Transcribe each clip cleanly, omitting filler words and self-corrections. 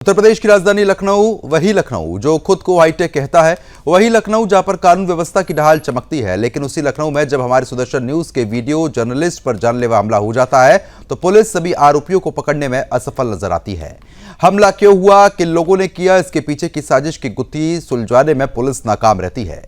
उत्तर प्रदेश की राजधानी लखनऊ, वही लखनऊ जो खुद को हाईटेक कहता है, वही लखनऊ जहां पर कानून व्यवस्था की ढाल चमकती है। लेकिन उसी लखनऊ में जब हमारे सुदर्शन न्यूज के वीडियो जर्नलिस्ट पर जानलेवा हमला हो जाता है तो पुलिस सभी आरोपियों को पकड़ने में असफल नजर आती है। हमला क्यों हुआ, किन लोगों ने किया, इसके पीछे की साजिश की गुत्थी सुलझाने में पुलिस नाकाम रहती है।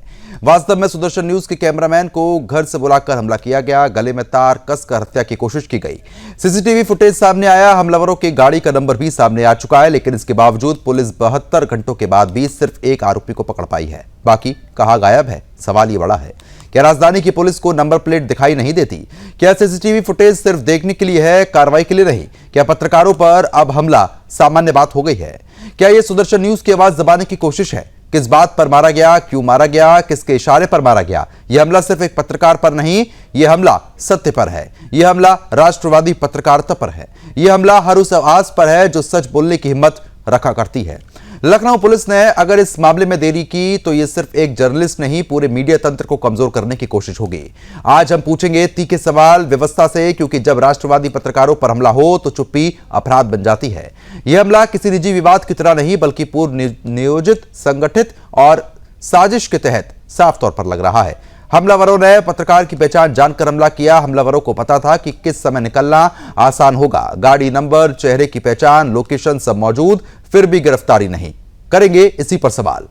वास्तव में सुदर्शन न्यूज के कैमरामैन को घर से बुलाकर हमला किया गया, गले में तार कसकर हत्या की कोशिश की गई। सीसीटीवी फुटेज सामने आया, हमलावरों की गाड़ी का नंबर भी सामने आ चुका है। लेकिन इसके बावजूद पुलिस 72 घंटों के बाद भी सिर्फ एक आरोपी को पकड़ पाई है। बाकी कहां गायब है, सवाल ये बड़ा है। क्या राजधानी की पुलिस को नंबर प्लेट दिखाई नहीं देती? क्या सीसीटीवी फुटेज सिर्फ देखने के लिए है, कार्रवाई के लिए नहीं? क्या पत्रकारों पर अब हमला सामान्य बात हो गई है? क्या यह सुदर्शन न्यूज की आवाज दबाने की कोशिश है? किस बात पर मारा गया, क्यों मारा गया, किसके इशारे पर मारा गया? यह हमला सिर्फ एक पत्रकार पर नहीं, यह हमला सत्य पर है। यह हमला राष्ट्रवादी पत्रकारिता पर है। यह हमला हर उस आवाज पर है जो सच बोलने की हिम्मत रखा करती है। लखनऊ पुलिस ने अगर इस मामले में देरी की तो यह सिर्फ एक जर्नलिस्ट नहीं, पूरे मीडिया तंत्र को कमजोर करने की कोशिश होगी। आज हम पूछेंगे तीखे सवाल व्यवस्था से, क्योंकि जब राष्ट्रवादी पत्रकारों पर हमला हो तो चुप्पी अपराध बन जाती है। यह हमला किसी निजी विवाद की तरह नहीं, बल्कि पूर्व नियोजित, संगठित और साजिश के तहत साफ तौर पर लग रहा है। हमलावरों ने पत्रकार की पहचान जानकर हमला किया। हमलावरों को पता था कि किस समय निकलना आसान होगा। गाड़ी नंबर, चेहरे की पहचान, लोकेशन सब मौजूद, फिर भी गिरफ्तारी नहीं। करेंगे इसी पर सवाल।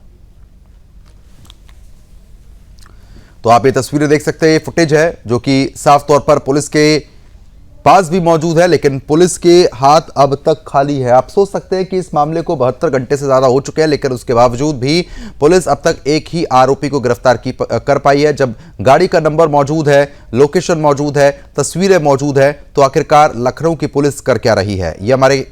तो आप ये तस्वीरें देख सकते हैं, फुटेज है जो कि साफ तौर पर पुलिस के पास भी मौजूद है, लेकिन पुलिस के हाथ अब तक खाली है। आप सोच सकते हैं कि इस मामले को 72 घंटे से ज्यादा हो चुके हैं, लेकिन उसके बावजूद भी पुलिस अब तक एक ही आरोपी को गिरफ्तार कर पाई है। जब गाड़ी का नंबर मौजूद है, लोकेशन मौजूद है, तस्वीरें मौजूद है, तो आखिरकार लखनऊ की पुलिस कर क्या रही है? ये हमारे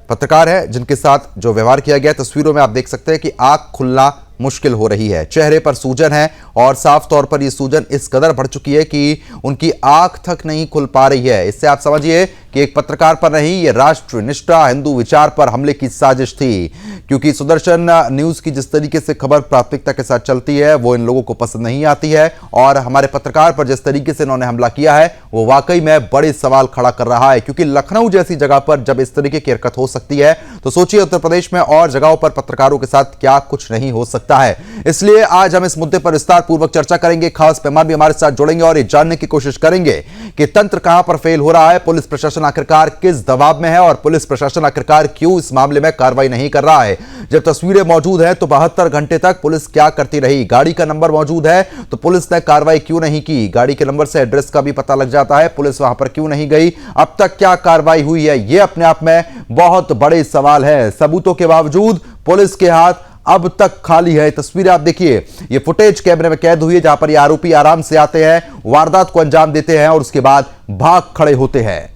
पत्रकार है जिनके साथ जो व्यवहार किया गया। तस्वीरों में आप देख सकते हैं कि आंख खुलना मुश्किल हो रही है, चेहरे पर सूजन है और साफ तौर पर यह सूजन इस कदर बढ़ चुकी है कि उनकी आंख तक नहीं खुल पा रही है। इससे आप समझिए कि एक पत्रकार पर नहीं, यह राष्ट्र निष्ठा, हिंदू विचार पर हमले की साजिश थी। क्योंकि सुदर्शन न्यूज की जिस तरीके से खबर प्राथमिकता के साथ चलती है वो इन लोगों को पसंद नहीं आती है, और हमारे पत्रकार पर जिस तरीके से इन्होंने हमला किया है वो वाकई में बड़े सवाल खड़ा कर रहा है। क्योंकि लखनऊ जैसी जगह पर जब इस तरीके की हरकत हो सकती है तो सोचिए उत्तर प्रदेश में और जगहों पर पत्रकारों के साथ क्या कुछ नहीं हो सकता है। इसलिए आज हम इस मुद्दे पर विस्तार पूर्वक चर्चा करेंगे। खास मेहमान भी हमारे साथ जुड़ेंगे और ये जानने की कोशिश करेंगे कि तंत्र कहां पर फेल हो रहा है, पुलिस प्रशासन आखिरकार किस दबाव में है और पुलिस प्रशासन आखिरकार क्यों इस मामले में कार्रवाई नहीं कर रहा है। जब तस्वीरें मौजूद हैं तो 72 घंटे तक पुलिस क्या करती रही? गाड़ी का नंबर मौजूद है तो पुलिस ने कार्रवाई क्यों नहीं की? गाड़ी के नंबर से एड्रेस का भी पता लग जाता है, पुलिस वहां पर क्यों नहीं गई? अब तक क्या कार्रवाई हुई है? यह अपने आप में बहुत बड़े सवाल है। सबूतों के बावजूद पुलिस के हाथ अब तक खाली है। तस्वीरें आप देखिए, ये फुटेज कैमरे में कैद हुई है जहां पर ये आरोपी आराम से आते हैं, वारदात को अंजाम देते हैं और उसके बाद भाग खड़े होते हैं।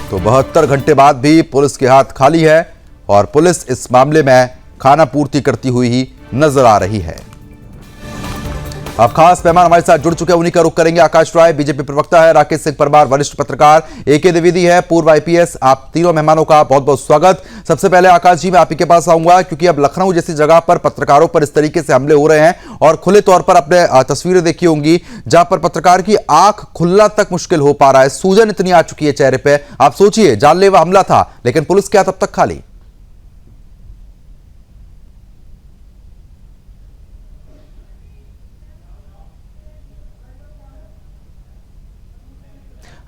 तो 72 घंटे बाद भी पुलिस के हाथ खाली है और पुलिस इस मामले में खाना पूर्ति करती हुई ही नजर आ रही है। अब खास मेहमान हमारे साथ जुड़ चुके हैं, उन्हीं का रुख करेंगे। आकाश राय बीजेपी प्रवक्ता है, राकेश सिंह परमार वरिष्ठ पत्रकार, एके द्विवेदी है पूर्व आईपीएस। आप तीनों मेहमानों का बहुत बहुत स्वागत। सबसे पहले आकाश जी मैं आप ही के पास आऊंगा, क्योंकि अब लखनऊ जैसी जगह पर पत्रकारों पर इस तरीके से हमले हो रहे हैं और खुले तौर पर आपने तस्वीरें देखी होंगी जहां पर पत्रकार की आंख खुलना तक मुश्किल हो पा रहा है, सूजन इतनी आ चुकी है चेहरे पर। आप सोचिए, जानलेवा हमला था लेकिन पुलिस के हाथ अब तक खाली।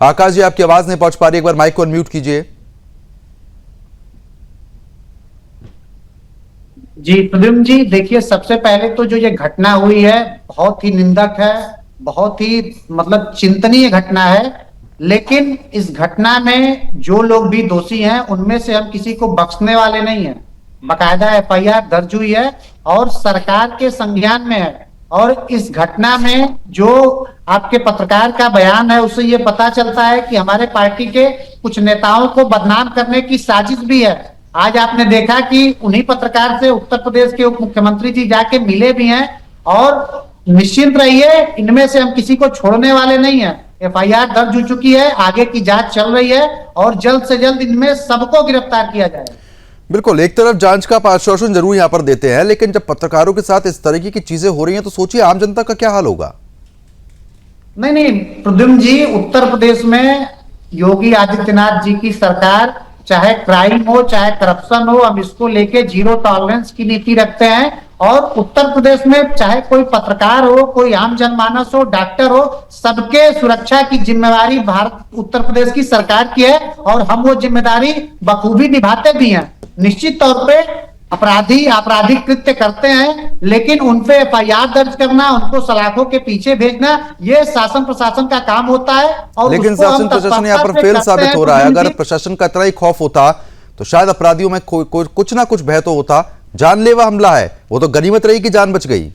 आकाश जी आपकी आवाज नहीं पहुंच पा रही, एक बार माइक को अनम्यूट कीजिए। जी प्रद्युम्न जी, देखिए सबसे पहले तो जो ये घटना हुई है बहुत ही निंदक है, बहुत ही मतलब चिंतनीय घटना है। लेकिन इस घटना में जो लोग भी दोषी हैं उनमें से हम किसी को बख्शने वाले नहीं हैं। बाकायदा एफआईआर दर्ज हुई है और सरकार के संज्ञान में है। और इस घटना में जो आपके पत्रकार का बयान है उससे ये पता चलता है कि हमारे पार्टी के कुछ नेताओं को बदनाम करने की साजिश भी है। आज आपने देखा कि उन्हीं पत्रकार से उत्तर प्रदेश के उप मुख्यमंत्री जी जाके मिले भी हैं। और निश्चिंत रहिए, इनमें से हम किसी को छोड़ने वाले नहीं है। एफआईआर दर्ज हो चुकी है, आगे की जांच चल रही है और जल्द से जल्द इनमें सबको गिरफ्तार किया जाएगा। बिल्कुल, एक तरफ जांच का आश्वासन जरूर यहां पर देते हैं, लेकिन जब पत्रकारों के साथ इस तरीके की चीजें हो रही हैं तो सोचिए आम जनता का क्या हाल होगा। नहीं प्रद्युम्न जी, उत्तर प्रदेश में योगी आदित्यनाथ जी की सरकार, चाहे क्राइम हो चाहे करप्शन हो, हम इसको लेके जीरो टॉलरेंस की नीति रखते हैं। और उत्तर प्रदेश में चाहे कोई पत्रकार हो, कोई आम जनमानस हो, डॉक्टर हो, सबके सुरक्षा की जिम्मेवारी भारत उत्तर प्रदेश की सरकार की है और हम वो जिम्मेदारी बखूबी निभाते भी हैं। निश्चित तौर पे अपराधी आपराधिक कृत्य करते हैं, लेकिन उनपे एफआईआर दर्ज करना, उनको सलाखों के पीछे भेजना, ये शासन प्रशासन का काम होता है। और लेकिन उसको हम शासन प्रशासन यहाँ पर तत्परता से फेल करते साबित हैं। हो रहा है। सुनील अगर जी, प्रशासन का इतना ही खौफ होता तो शायद अपराधियों में कुछ ना कुछ भय तो होता। जानलेवा हमला है, वो तो गनीमत रही कि जान बच गई।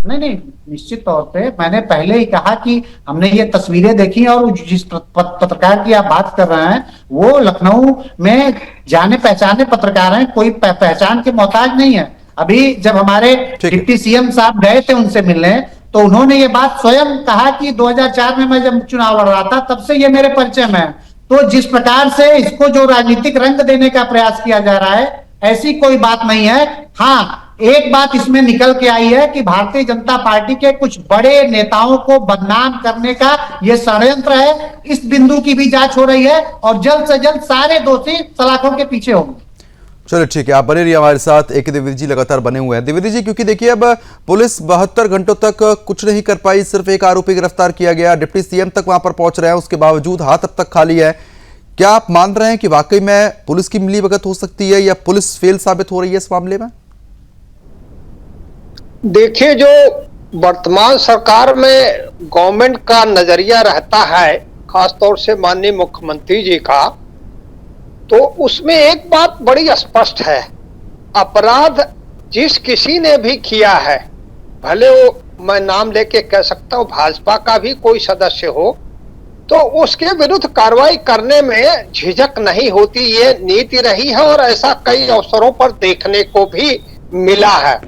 नहीं नहीं, निश्चित तौर पे मैंने पहले ही कहा कि हमने ये तस्वीरें देखी और जिस पत्रकार की आप बात कर रहे हैं वो लखनऊ में जाने पहचाने पत्रकार हैं, कोई पहचान के मोहताज नहीं है। अभी जब हमारे ठीक है। डिप्टी सीएम साहब गए थे उनसे मिलने, तो उन्होंने ये बात स्वयं कहा कि 2004 में मैं जब चुनाव लड़ रहा था तब से ये मेरे परिचय में है। तो जिस प्रकार से इसको जो राजनीतिक रंग देने का प्रयास किया जा रहा है, ऐसी कोई बात नहीं है। हाँ, एक बात इसमें निकल के आई है कि भारतीय जनता पार्टी के कुछ बड़े नेताओं को बदनाम करने का यह षड्यंत्र है। इस बिंदु की भी जांच हो रही है और जल्द से जल्द सारे दोषी सलाखों के पीछे होंगे। चलो ठीक है, आप बने रहिए हमारे साथ। एक द्विवेदी जी लगातार बने हुए हैं। द्विवेदी जी, क्योंकि देखिए अब पुलिस 72 घंटों तक कुछ नहीं कर पाई, सिर्फ एक आरोपी गिरफ्तार किया गया, डिप्टी सीएम तक वहां पर पहुंच रहे हैं, उसके बावजूद हाथ अब तक खाली है। क्या आप मान रहे हैं कि वाकई में पुलिस की मिलीभगत हो सकती है या पुलिस फेल साबित हो रही है इस मामले में? देखिए, जो वर्तमान सरकार में गवर्नमेंट का नजरिया रहता है, खासतौर से माननीय मुख्यमंत्री जी का, तो उसमें एक बात बड़ी स्पष्ट है। अपराध जिस किसी ने भी किया है, भले वो मैं नाम लेके कह सकता हूं भाजपा का भी कोई सदस्य हो, तो उसके विरुद्ध कार्रवाई करने में झिझक नहीं होती, ये नीति रही है और ऐसा कई अवसरों पर देखने को भी मिला है।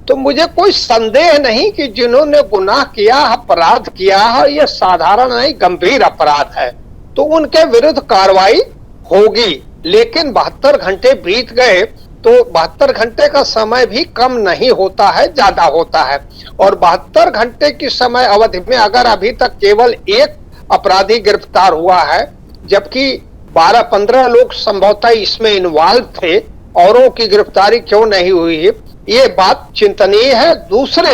तो मुझे कोई संदेह नहीं कि जिन्होंने गुनाह किया, अपराध किया है, ये साधारण नहीं गंभीर अपराध है, तो उनके विरुद्ध कार्रवाई होगी। लेकिन 72 घंटे बीत गए तो 72 घंटे का समय भी कम नहीं होता है, ज्यादा होता है। और 72 घंटे की समय अवधि में अगर अभी तक केवल एक अपराधी गिरफ्तार हुआ है, जबकि 12-15 लोग संभवतः इसमें इन्वॉल्व थे, औरों की गिरफ्तारी क्यों नहीं हुई है, ये बात चिंतनीय है। दूसरे,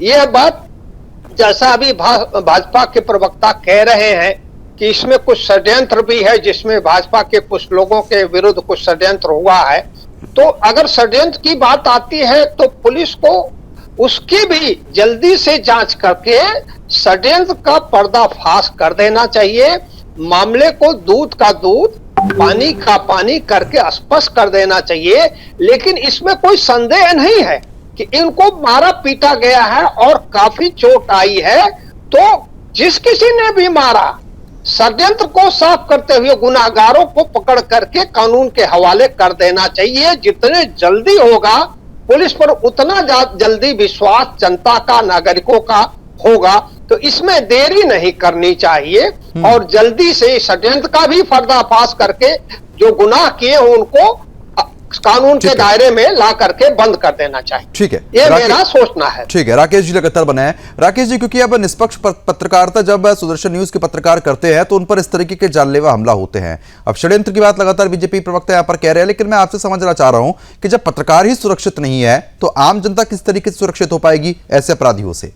यह बात जैसा अभी भाजपा के प्रवक्ता कह रहे हैं कि इसमें कुछ षड्यंत्र भी है, जिसमें भाजपा के कुछ लोगों के विरुद्ध कुछ षड्यंत्र हुआ है, तो अगर षड्यंत्र की बात आती है तो पुलिस को उसकी भी जल्दी से जांच करके षड्यंत्र का पर्दाफाश कर देना चाहिए। मामले को दूध का दूध पानी का पानी करके स्पष्ट कर देना चाहिए। लेकिन इसमें कोई संदेह नहीं है कि इनको मारा पीटा गया है और काफी चोट आई है, तो जिस किसी ने भी मारा, षड्यंत्र को साफ करते हुए गुनाहगारों को पकड़ करके कानून के हवाले कर देना चाहिए। जितने जल्दी होगा पुलिस पर उतना जल्दी विश्वास जनता का, नागरिकों का होगा। तो इसमें देरी नहीं करनी चाहिए और जल्दी से षड्यंत्र का भी पर्दाफाश करके जो गुनाह किए हो उनको कानून के दायरे में ला करके बंद कर देना चाहिए। ठीक है, ये मेरा सोचना है। ठीक है, राकेश जी लगातार बने हैं। राकेश जी, क्योंकि अब निष्पक्ष पत्रकारिता जब सुदर्शन न्यूज के पत्रकार करते हैं तो उन पर इस तरीके के जानलेवा हमला होते हैं। अब षड्यंत्र की बात लगातार बीजेपी प्रवक्ता यहां पर कह रहे हैं, लेकिन मैं आपसे समझना चाह रहा हूं कि जब पत्रकार ही सुरक्षित नहीं है तो आम जनता किस तरीके से सुरक्षित हो पाएगी ऐसे अपराधियों से?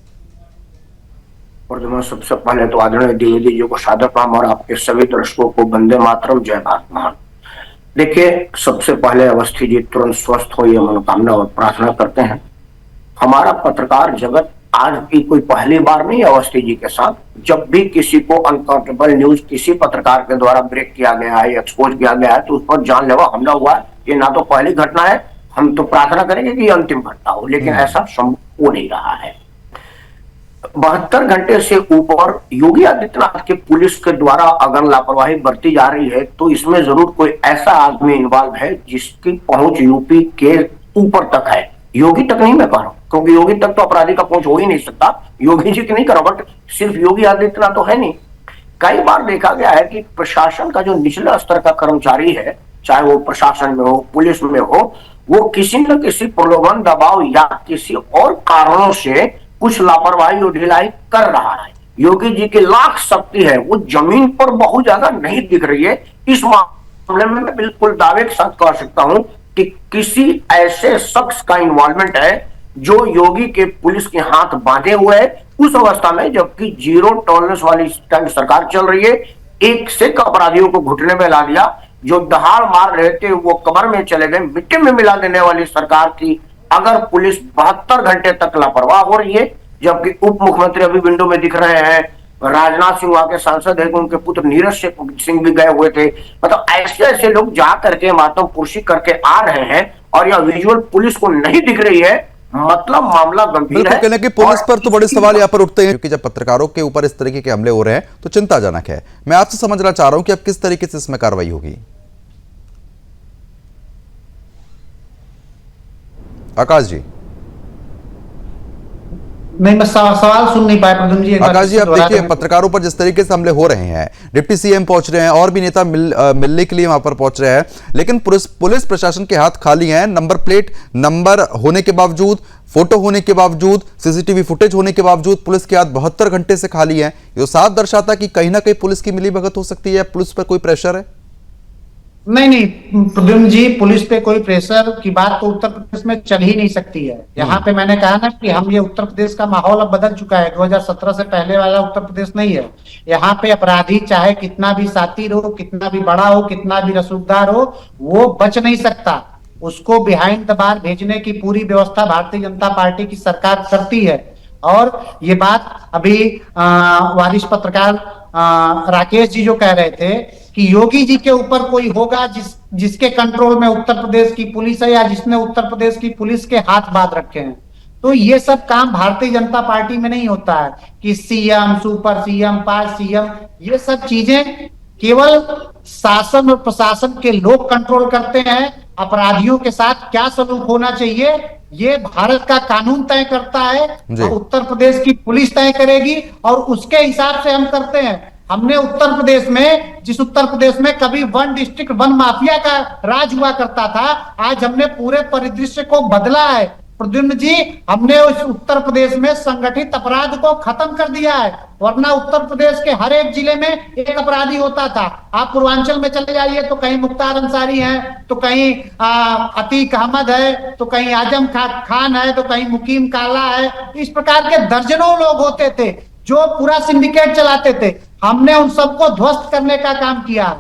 और मैं सबसे पहले तो आदरणीय द्विवेदी जी को सादर प्रणाम और आपके सभी दर्शकों को वंदे मातरम, जय भारत महान। देखिए, सबसे पहले अवस्थी जी तुरंत स्वस्थ हो, ये मनोकामना और प्रार्थना करते हैं। हमारा पत्रकार जगत आज की कोई पहली बार नहीं अवस्थी जी के साथ। जब भी किसी को अनकाउंटेबल न्यूज किसी पत्रकार के द्वारा ब्रेक किया गया है, एक्सपोज किया गया है, तो उस पर जानलेवा हमला हुआ है। ये ना तो पहली घटना है, हम तो प्रार्थना करेंगे कि अंतिम घटना हो, लेकिन ऐसा संभव हो नहीं रहा है। 72 घंटे से ऊपर योगी आदित्यनाथ के पुलिस के द्वारा अगर लापरवाही बरती जा रही है तो इसमें जरूर कोई ऐसा आदमी इन्वॉल्व है जिसकी पहुंच यूपी के ऊपर तक है। योगी तक नहीं मैं कह रहा हूं, क्योंकि योगी तक तो अपराधी का पहुंच हो ही नहीं सकता, योगी जी की नहीं करो, बट सिर्फ योगी आदित्यनाथ तो है नहीं। कई बार देखा गया है कि प्रशासन का जो निचले स्तर का कर्मचारी है, चाहे वो प्रशासन में हो, पुलिस में हो, वो किसी न किसी प्रलोभन, दबाव या किसी और कारणों से कुछ लापरवाही और ढिलाई कर रहा है। योगी जी की लाख शक्ति है वो जमीन पर बहुत ज्यादा नहीं दिख रही है। इस मामले में मैं बिल्कुल दावे के साथ कह सकता हूं कि किसी ऐसे शख्स का इन्वॉल्वमेंट है जो योगी के पुलिस के हाथ बांधे हुए है उस अवस्था में, जबकि जीरो टॉलरेंस वाली सरकार चल रही है। एक से अपराधियों को घुटने में ला दिया, जो दहाड़ मार रहे थे वो कब्र में चले गए, मिट्टी में मिला देने वाली सरकार की अगर पुलिस 72 घंटे तक लापरवाह हो रही है, जबकि उप मुख्यमंत्री अभी विंडो में दिख रहे हैं, राजनाथ सिंह वहां के सांसद है, उनके पुत्र नीरज सिंह भी गए हुए थे, मतलब ऐसे ऐसे लोग जा करके मातमपुरशी करके आ रहे हैं और यह विजुअल पुलिस को नहीं दिख रही है, मतलब मामला गंभीर है। कहने की पुलिस पर तो बड़े सवाल यहाँ पर उठते हैं, क्योंकि जब पत्रकारों के ऊपर इस तरीके के हमले हो रहे हैं तो चिंताजनक है। मैं आपसे समझना चाह रहा हूं कि अब किस तरीके से इसमें कार्रवाई होगी। आकाश जी, नहीं, मैं सवाल सुन नहीं पाया प्रद्युम्न जी। आकाश जी, आप देखिए पत्रकारों पर जिस तरीके से हमले हो रहे हैं, डिप्टी सीएम पहुंच रहे हैं और भी नेता मिलने के लिए वहां पर पहुंच रहे हैं, लेकिन पुलिस प्रशासन के हाथ खाली हैं। नंबर प्लेट नंबर होने के बावजूद, फोटो होने के बावजूद, सीसीटीवी फुटेज होने के बावजूद पुलिस के हाथ 72 घंटे से खाली है। ये साफ दर्शाता कि कहीं ना कहीं पुलिस की मिलीभगत हो सकती है, पुलिस पर कोई प्रेशर है। नहीं प्रद्युम्न जी, पुलिस पे कोई प्रेशर की बात तो उत्तर प्रदेश में चल ही नहीं सकती है। यहाँ पे मैंने कहा ना कि हम ये उत्तर प्रदेश का माहौल अब बदल चुका है, 2017 से पहले वाला उत्तर प्रदेश नहीं है। यहाँ पे अपराधी चाहे कितना भी शातिर हो, कितना भी बड़ा हो, कितना भी रसूखदार हो, वो बच नहीं सकता। उसको बिहाइंड द बार भेजने की पूरी व्यवस्था भारतीय जनता पार्टी की सरकार करती है। और ये बात अभी वरिष्ठ पत्रकार राकेश जी जो कह रहे थे कि योगी जी के ऊपर कोई होगा जिसके कंट्रोल में उत्तर प्रदेश की पुलिस है या जिसने उत्तर प्रदेश की पुलिस के हाथ बांध रखे हैं, तो ये सब काम भारतीय जनता पार्टी में नहीं होता है कि सीएम, सुपर सीएम, पास सीएम, ये सब चीजें केवल शासन और प्रशासन के लोग कंट्रोल करते हैं। अपराधियों के साथ क्या सलूक होना चाहिए ये भारत का कानून तय करता है और उत्तर प्रदेश की पुलिस तय करेगी और उसके हिसाब से हम करते हैं। हमने उत्तर प्रदेश में, जिस उत्तर प्रदेश में कभी वन डिस्ट्रिक्ट वन माफिया का राज हुआ करता था, आज हमने पूरे परिदृश्य को बदला है प्रद्युम्न जी। हमने उस उत्तर प्रदेश में संगठित अपराध को खत्म कर दिया है, वरना उत्तर प्रदेश के हर एक जिले में एक अपराधी होता था। आप पूर्वांचल में चले जाइए तो कहीं मुख्तार अंसारी है, तो कहीं अतीक अहमद है, तो कहीं आजम खान है, तो कहीं मुकीम काला है। इस प्रकार के दर्जनों लोग होते थे जो पूरा सिंडिकेट चलाते थे। हमने उन सबको ध्वस्त करने का काम किया।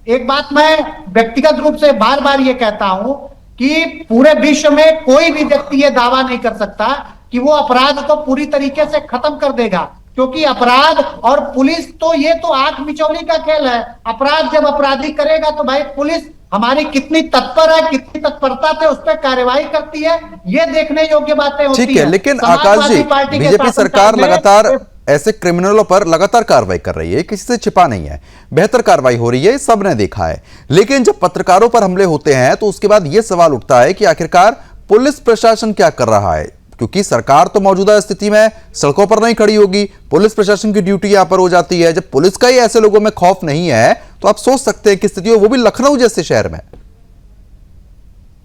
एक बात मैं व्यक्तिगत रूप से बार बार ये कहता हूं कि पूरे विश्व में कोई भी व्यक्ति ये दावा नहीं कर सकता कि वो अपराध को पूरी तरीके से खत्म कर देगा, क्योंकि अपराध और पुलिस तो ये तो आंख मिचौली का खेल है। अपराध जब अपराधी करेगा तो भाई पुलिस हमारी कितनी तत्पर है, कितनी तत्परता से उस पर कार्रवाई करती है, ये देखने योग्य बातें होती है। ठीक है, लेकिन आकाश जी, बीजेपी सरकार लगातार ऐसे क्रिमिनलों पर लगातार कार्रवाई कर रही है, किसी से छिपा नहीं है, बेहतर कार्रवाई हो रही है, सबने देखा है। लेकिन जब पत्रकारों पर हमले होते हैं तो उसके बाद यह सवाल उठता है कि आखिरकार पुलिस प्रशासन क्या कर रहा है, क्योंकि सरकार तो मौजूदा स्थिति में सड़कों पर नहीं खड़ी होगी, पुलिस प्रशासन की ड्यूटी यहां पर हो जाती है। जब पुलिस का ही ऐसे लोगों में खौफ नहीं है तो आप सोच सकते हैं कि स्थिति हो, वो भी लखनऊ जैसे शहर में।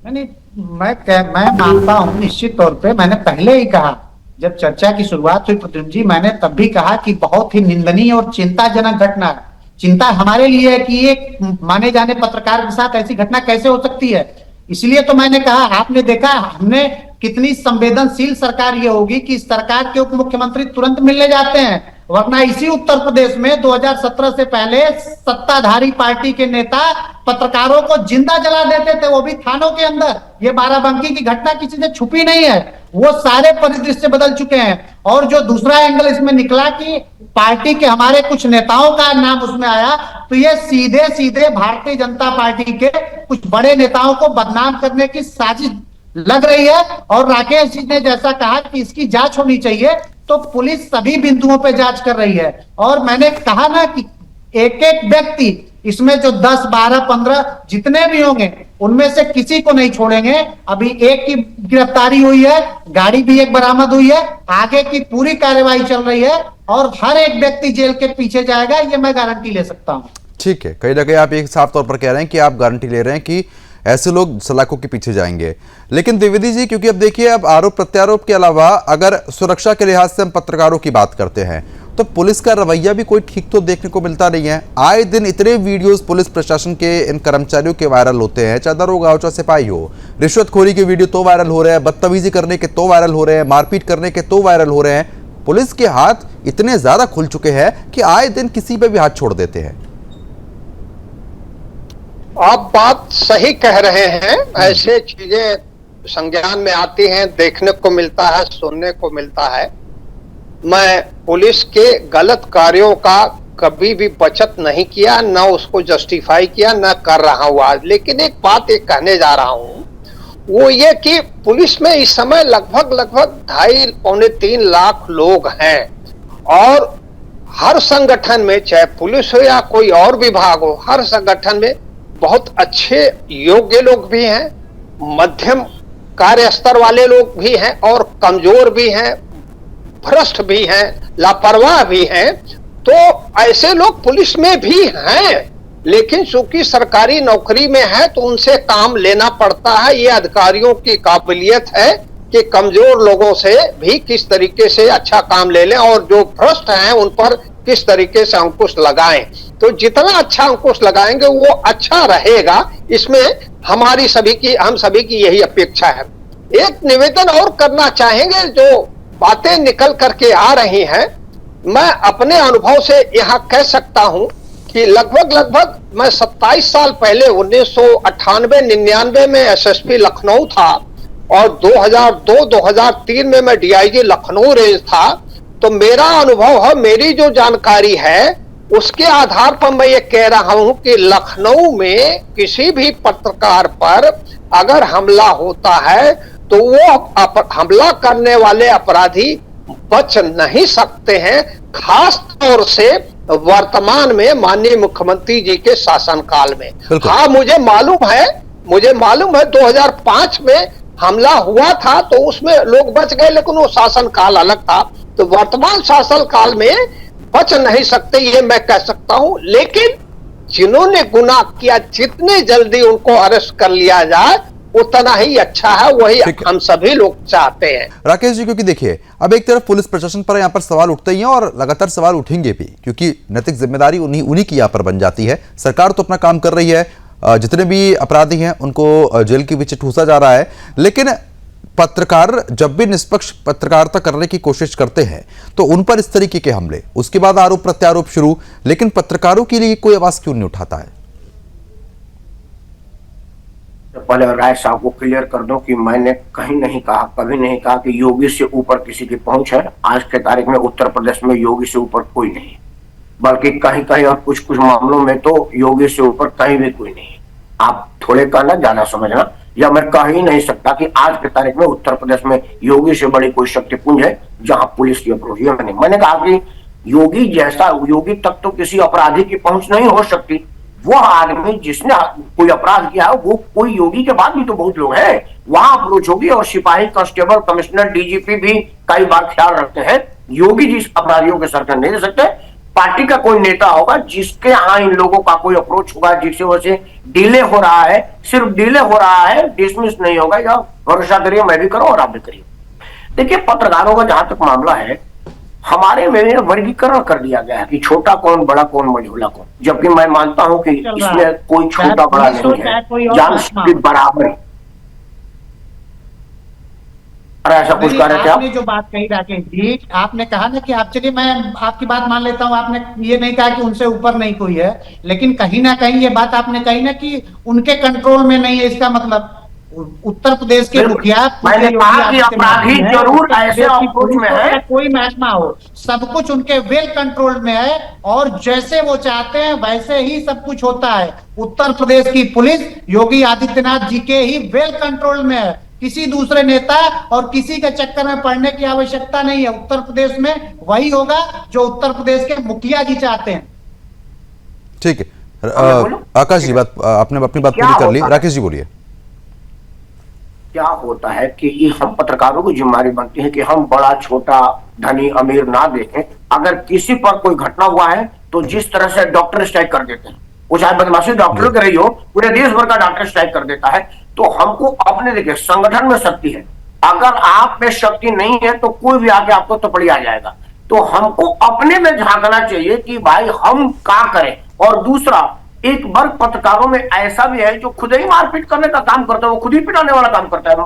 मैं मानता हूं निश्चित तौर पे, मैंने पहले ही कहा जब चर्चा की शुरुआत हुई प्रद्युम्न जी, मैंने तब भी कहा कि बहुत ही निंदनीय और चिंताजनक घटना है। चिंता हमारे लिए है कि एक माने जाने पत्रकार के साथ ऐसी घटना कैसे हो सकती है। इसलिए तो मैंने कहा, आपने देखा हमने कितनी संवेदनशील सरकार ये होगी कि सरकार के उप मुख्यमंत्री तुरंत मिलने जाते हैं, वरना इसी उत्तर प्रदेश में 2017 से पहले सत्ताधारी पार्टी के नेता पत्रकारों को जिंदा जला देते थे, वो भी थानों के अंदर। ये बाराबंकी की घटना किसी से छुपी नहीं है, वो सारे परिदृश्य बदल चुके हैं। और जो दूसरा एंगल इसमें निकला कि पार्टी के हमारे कुछ नेताओं का नाम उसमें आया, तो ये सीधे सीधे भारतीय जनता पार्टी के कुछ बड़े नेताओं को बदनाम करने की साजिश लग रही है। और राकेश जी ने जैसा कहा कि इसकी जांच होनी चाहिए, तो पुलिस सभी बिंदुओं पे जांच कर रही है। और मैंने कहा ना कि एक एक व्यक्ति इसमें जो 10, 12, 15 जितने भी होंगे उनमें से किसी को नहीं छोड़ेंगे। अभी एक की गिरफ्तारी हुई है, गाड़ी भी एक बरामद हुई है, आगे की पूरी कार्रवाई चल रही है और हर एक व्यक्ति जेल के पीछे जाएगा, ये मैं गारंटी ले सकता हूं। ठीक है, कहीं ना कहीं आप एक साफ तौर पर कह रहे हैं कि आप गारंटी ले रहे हैं कि ऐसे लोग सलाखों के पीछे जाएंगे। लेकिन द्विवेदी जी, क्योंकि अब देखिए, अब आरोप प्रत्यारोप के अलावा अगर सुरक्षा के लिहाज से हम पत्रकारों की बात करते हैं तो पुलिस का रवैया भी कोई ठीक तो देखने को मिलता नहीं है। आए दिन इतने वीडियोस पुलिस प्रशासन के इन कर्मचारियों के वायरल होते हैं, चाहे दरोगा हो चाहे सिपाही हो। रिश्वतखोरी के वीडियो तो वायरल हो रहे हैं, बदतमीजी करने के तो वायरल हो रहे हैं, मारपीट करने के तो वायरल हो रहे हैं। पुलिस के हाथ इतने ज्यादा खुल चुके हैं कि आए दिन किसी पे भी हाथ छोड़ देते हैं। आप बात सही कह रहे हैं। ऐसे चीजें संज्ञान में आती हैं, देखने को मिलता है, सुनने को मिलता है। मैं पुलिस के गलत कार्यों का कभी भी बचत नहीं किया, ना उसको जस्टिफाई किया, ना कर रहा हूं आज। लेकिन एक बात एक कहने जा रहा हूं, वो ये कि पुलिस में इस समय लगभग 2.5 पौने 3 लाख लोग हैं और हर संगठन में, चाहे पुलिस हो या कोई और विभाग हो, हर संगठन में बहुत अच्छे योग्य लोग भी हैं, मध्यम कार्य स्तर वाले लोग भी हैं और कमजोर भी हैं, भ्रष्ट भी हैं, लापरवाह भी हैं। तो ऐसे लोग पुलिस में भी हैं, लेकिन चूंकि सरकारी नौकरी में है तो उनसे काम लेना पड़ता है। ये अधिकारियों की काबिलियत है कि कमजोर लोगों से भी किस तरीके से अच्छा काम ले लें और जो भ्रष्ट हैं उन पर किस तरीके से अंकुश लगाएं। तो जितना अच्छा अंकुश लगाएंगे वो अच्छा रहेगा। इसमें हम सभी की यही अपेक्षा है। एक निवेदन और करना चाहेंगे, जो बातें निकल करके आ रही हैं, मैं अपने अनुभव से यहाँ कह सकता हूं कि लगभग मैं 27 साल पहले 1998-99 में एसएसपी लखनऊ था और 2002-2003 में मैं डीआईजी लखनऊ रेंज था। तो मेरा अनुभव है, मेरी जो जानकारी है उसके आधार पर मैं ये कह रहा हूं कि लखनऊ में किसी भी पत्रकार पर अगर हमला होता है तो वो हमला करने वाले अपराधी बच नहीं सकते हैं, खास तौर से वर्तमान में माननीय मुख्यमंत्री जी के शासनकाल में। हाँ, मुझे मालूम है 2005 में हमला हुआ था तो उसमें लोग बच गए, लेकिन वो शासनकाल अलग था। तो वर्तमान शासनकाल में बच नहीं सकते, ये मैं कह सकता हूं। लेकिन जिन्होंने गुनाह किया, जितने जल्दी उनको अरेस्ट कर लिया जाए उतना ही अच्छा है, वही हम सभी लोग चाहते हैं। राकेश जी, क्योंकि देखिए अब एक तरफ पुलिस प्रशासन पर यहाँ पर सवाल उठते ही हैं और लगातार सवाल उठेंगे भी, क्योंकि नैतिक जिम्मेदारी उन्हीं की यहाँ पर बन जाती है। सरकार तो अपना काम कर रही है, जितने भी अपराधी हैं उनको जेल के पीछे ठूसा जा रहा है, लेकिन पत्रकार जब भी निष्पक्ष पत्रकारिता करने की कोशिश करते हैं तो उन पर इस तरीके के हमले, उसके बाद आरोप प्रत्यारोप शुरू, लेकिन पत्रकारों के लिए कोई आवाज क्यों नहीं उठाता है? पहले राय साहब को क्लियर कर दो कि मैंने कहीं नहीं कहा, कभी नहीं कहा कि योगी से ऊपर किसी की पहुंच है। आज के तारीख में उत्तर प्रदेश में योगी से ऊपर कोई नहीं, बल्कि कहीं कहीं और कुछ मामलों में तो योगी से ऊपर कहीं भी कोई नहीं। आप थोड़े कहना, ज्यादा समझना, या मैं कह ही नहीं सकता कि आज के तारीख में उत्तर प्रदेश में योगी से बड़ी कोई शक्तिपुंज है जहां पुलिस की अप्रोच है। मैंने कहा कि योगी तक तो किसी अपराधी की पहुंच नहीं हो सकती। वो आदमी जिसने कोई अपराध किया है, वो कोई योगी के बाद भी तो बहुत लोग हैं, वहां अप्रोच होगी। और सिपाही, कांस्टेबल, कमिश्नर, डीजीपी भी कई बार ख्याल रखते हैं। योगी जिस अपराधियों के सर कर नहीं दे सकते, पार्टी का कोई नेता होगा जिसके यहाँ इन लोगों का कोई अप्रोच होगा, जिससे वजह से डिले हो रहा है, सिर्फ डिले हो रहा है, डिसमिस नहीं होगा। या भरोसा करिए, मैं भी करूं और आप भी करिए। देखिए, पत्रकारों का जहां तक मामला है, हमारे में वर्गीकरण कर दिया गया है कि छोटा कौन, बड़ा कौन, मझोला कौन, जबकि मैं मानता हूं कि इसमें कोई छोटा बड़ा नहीं है, जान बराबर है। ऐसा कुछ कह रहे थे आपने जो बात कही राकेश जी, आपने कहा ना कि आप, चलिए मैं आपकी बात मान लेता हूं, आपने ये नहीं कहा कि उनसे ऊपर नहीं कोई है, लेकिन कहीं ना कहीं ये बात आपने कही ना कि उनके कंट्रोल में नहीं है। इसका मतलब उत्तर प्रदेश के मुखिया, मैंने कहा कि अपराधी जरूर ऐसे अप्रोच में है, कोई महकमा हो, सब कुछ उनके वेल कंट्रोल में है और जैसे वो चाहते हैं वैसे ही सब कुछ होता है। उत्तर प्रदेश की पुलिस योगी आदित्यनाथ जी के ही वेल कंट्रोल में है। किसी दूसरे नेता और किसी के चक्कर में पड़ने की आवश्यकता नहीं है। उत्तर प्रदेश में वही होगा जो उत्तर प्रदेश के मुखिया जी चाहते हैं। ठीक है आकाश जी, बात आपने अपनी बात पूरी कर ली। राकेश जी बोलिए। क्या होता है कि हम पत्रकारों की जिम्मेदारी बनती है कि हम बड़ा छोटा, धनी अमीर ना देखें। अगर किसी पर कोई घटना हुआ है तो जिस तरह से डॉक्टर स्ट्राइक कर देते हैं, वो चाहे बदमाशी डॉक्टर कर रही हो, पूरे देश भर का डॉक्टर स्ट्राइक कर देता है। तो हमको अपने, देखिए, संगठन में शक्ति है, अगर आप में शक्ति नहीं है तो कोई भी आके आपको थप्पड़ी आ जाएगा। तो हमको अपने में झांकना चाहिए कि भाई हम क्या करें। और दूसरा, एक वर्ग पत्रकारों में ऐसा भी है जो खुद ही मारपीट करने का काम करता है, वो खुद ही पिटाने वाला काम करता है।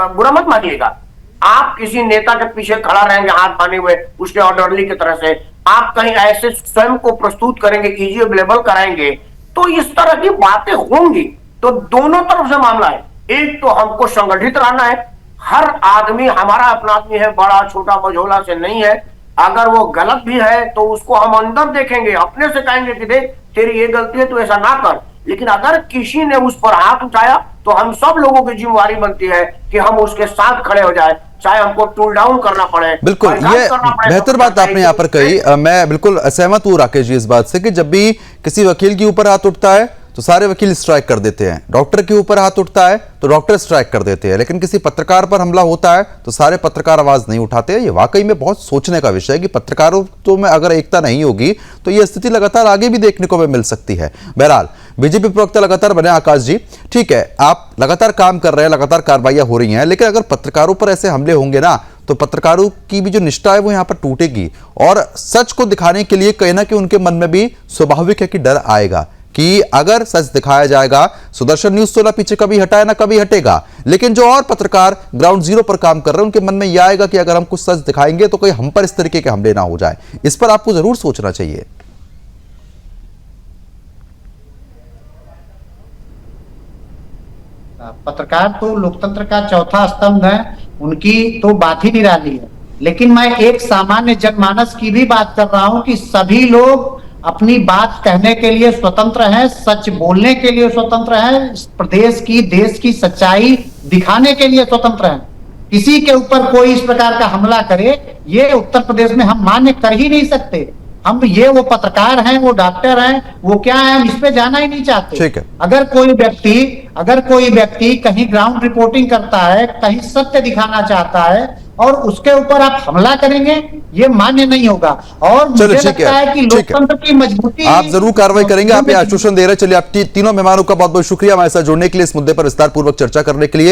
बुरा मत मानिएगा, आप किसी नेता के पीछे खड़ा रहेंगे हाथ बांधे हुए उसके ऑर्डरली की तरह से, आप कहीं ऐसे स्वयं को प्रस्तुत करेंगे, इजी अवेलेबल कराएंगे, तो इस तरह की बातें होंगी। तो दोनों तरफ से मामला है, एक तो हमको संगठित रहना है, हर आदमी हमारा अपना आदमी है, बड़ा छोटा मझोला से नहीं है। अगर वो गलत भी है तो उसको हम अंदर देखेंगे, अपने से कहेंगे कि देख तेरी ये गलती है, तो ऐसा ना कर। लेकिन अगर किसी ने उस पर हाथ उठाया तो हम सब लोगों की जिम्मेवारी बनती है कि हम उसके साथ खड़े हो जाए, चाहे हमको टूल डाउन करना पड़े। बिल्कुल, ये बेहतर बात आपने यहाँ पर कही। मैं बिल्कुल सहमत हूँ राकेश जी इस बात से कि जब भी किसी वकील के ऊपर हाथ उठता है तो सारे वकील स्ट्राइक कर देते हैं, डॉक्टर के ऊपर हाथ उठता है तो डॉक्टर स्ट्राइक कर देते हैं, लेकिन किसी पत्रकार पर हमला होता है तो सारे पत्रकार आवाज नहीं उठाते। ये वाकई में बहुत सोचने का विषय है कि पत्रकारों तो में अगर एकता नहीं होगी तो ये स्थिति लगातार आगे भी देखने को मिल सकती है। बहरहाल बीजेपी प्रवक्ता लगातार बने आकाश जी, ठीक है, आप लगातार काम कर रहे हैं, लगातार कार्रवाइयां हो रही हैं, लेकिन अगर पत्रकारों पर ऐसे हमले होंगे ना तो पत्रकारों की भी जो निष्ठा है वो यहाँ पर टूटेगी और सच को दिखाने के लिए कहीं ना कहीं उनके मन में भी स्वाभाविक है कि डर आएगा कि अगर सच दिखाया जाएगा, सुदर्शन न्यूज़ 16 पीछे कभी हटा है ना कभी हटेगा, लेकिन जो और पत्रकार ग्राउंड जीरो पर काम कर रहे हैं उनके मन में यह आएगा कि अगर हम कुछ सच दिखाएंगे तो कोई हम पर इस तरीके के हमले ना हो जाए। इस पर आपको जरूर सोचना चाहिए। पत्रकार तो लोकतंत्र का चौथा स्तंभ है, उनकी तो बात ही निराली है। लेकिन मैं एक सामान्य जनमानस की भी बात कर रहा हूं कि सभी लोग अपनी बात कहने के लिए स्वतंत्र हैं, सच बोलने के लिए स्वतंत्र हैं, इस प्रदेश की देश की सच्चाई दिखाने के लिए स्वतंत्र हैं। किसी के ऊपर कोई इस प्रकार का हमला करे ये उत्तर प्रदेश में हम मान्य कर ही नहीं सकते। हम ये वो पत्रकार हैं, वो डॉक्टर हैं, वो क्या है, हम इस पे जाना ही नहीं चाहते। ठीक है। अगर कोई व्यक्ति कहीं ग्राउंड रिपोर्टिंग करता है, कहीं सत्य दिखाना चाहता है और उसके ऊपर आप हमला करेंगे, ये मान्य नहीं होगा। और मुझे लगता है कि लोकतंत्र की मजबूती आप जरूर कार्रवाई करेंगे, आप ये आश्वासन दे रहे हैं। चलिए, आप तीनों मेहमानों का बहुत बहुत शुक्रिया हमारे साथ जुड़ने के लिए, इस मुद्दे पर विस्तार पूर्वक चर्चा करने के लिए।